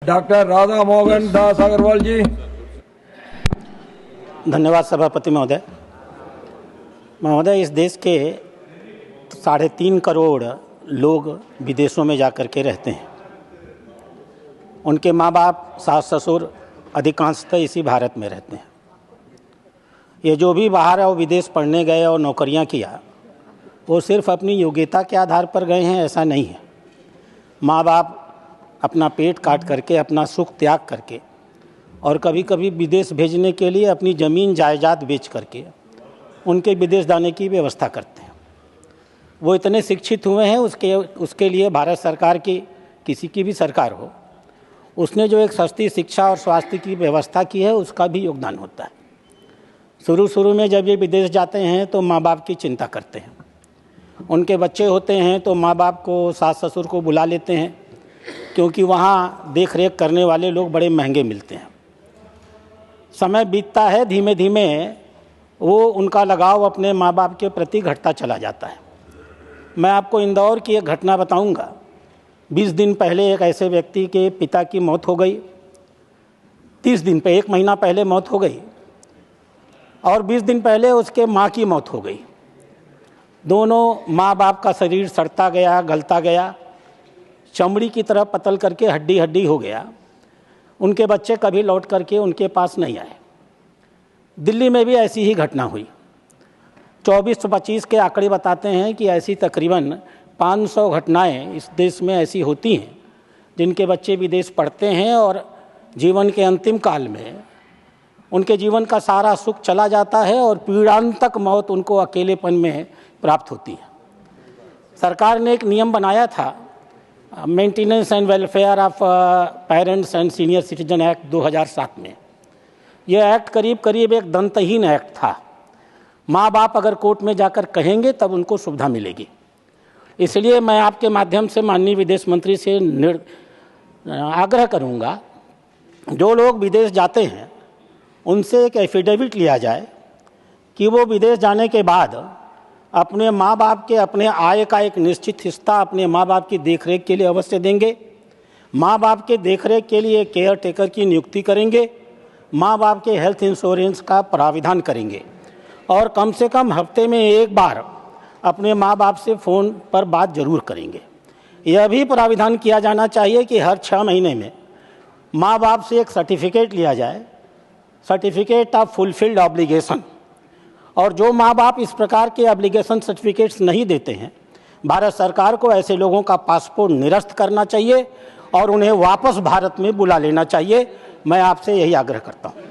Doctor Radha Mohan Das Agarwal जी। धन्यवाद सभापति महोदय। महोदय, इस देश के 3.5 करोड़ लोग विदेशों में जा कर के रहते हैं। उनके माँ बाप, सास ससुर अधिकांशतः इसी भारत में रहते हैं। ये जो भी बाहर और विदेश पढ़ने गए और नौकरियां किया, वो सिर्फ अपनी योग्यता के आधार पर गए हैं, ऐसा नहीं है। माँ बाप अपना पेट काट करके, अपना सुख त्याग करके और कभी कभी विदेश भेजने के लिए अपनी ज़मीन जायदाद बेच करके उनके विदेश जाने की व्यवस्था करते हैं। वो इतने शिक्षित हुए हैं, उसके लिए भारत सरकार की, किसी की भी सरकार हो, उसने जो एक सस्ती शिक्षा और स्वास्थ्य की व्यवस्था की है, उसका भी योगदान होता है। शुरू में जब ये विदेश जाते हैं तो माँ बाप की चिंता करते हैं। उनके बच्चे होते हैं तो माँ बाप को, सास ससुर को बुला लेते हैं, क्योंकि वहाँ देख रेख करने वाले लोग बड़े महंगे मिलते हैं। समय बीतता है, धीमे धीमे वो उनका लगाव अपने माँ बाप के प्रति घटता चला जाता है। मैं आपको इंदौर की एक घटना बताऊंगा। 20 दिन पहले एक ऐसे व्यक्ति के पिता की मौत हो गई। 30 दिन पे, 1 महीना पहले मौत हो गई और 20 दिन पहले उसके माँ की मौत हो गई। दोनों माँ बाप का शरीर सड़ता गया, गलता गया, चमड़ी की तरह पतल करके हड्डी हड्डी हो गया। उनके बच्चे कभी लौट करके उनके पास नहीं आए। दिल्ली में भी ऐसी ही घटना हुई। 24-25 के आंकड़े बताते हैं कि ऐसी तकरीबन 500 घटनाएं इस देश में ऐसी होती हैं जिनके बच्चे विदेश पढ़ते हैं और जीवन के अंतिम काल में उनके जीवन का सारा सुख चला जाता है और पीड़ांतक मौत उनको अकेलेपन में प्राप्त होती है। सरकार ने एक नियम बनाया था, maintenance and welfare of parents and senior citizen act 2007 में। यह एक्ट करीब एक दंतहीन एक्ट था। माँ बाप अगर कोर्ट में जाकर कहेंगे तब उनको सुविधा मिलेगी। इसलिए मैं आपके माध्यम से माननीय विदेश मंत्री से आग्रह करूँगा, जो लोग विदेश जाते हैं उनसे एक एफिडेविट लिया जाए कि वो विदेश जाने के बाद अपने माँ बाप के अपने आय का एक निश्चित हिस्सा अपने माँ बाप की देखरेख के लिए अवश्य देंगे। माँ बाप के देखरेख के लिए केयर टेकर की नियुक्ति करेंगे। माँ बाप के हेल्थ इंश्योरेंस का प्राविधान करेंगे और कम से कम हफ्ते में 1 बार अपने माँ बाप से फ़ोन पर बात जरूर करेंगे। यह भी प्राविधान किया जाना चाहिए कि हर 6 महीने में माँ बाप से एक सर्टिफिकेट लिया जाए, सर्टिफिकेट ऑफ फुलफिल्ड ऑब्लिगेशन। और जो माँ बाप इस प्रकार के ऑब्लिगेशन सर्टिफिकेट्स नहीं देते हैं, भारत सरकार को ऐसे लोगों का पासपोर्ट निरस्त करना चाहिए और उन्हें वापस भारत में बुला लेना चाहिए। मैं आपसे यही आग्रह करता हूँ।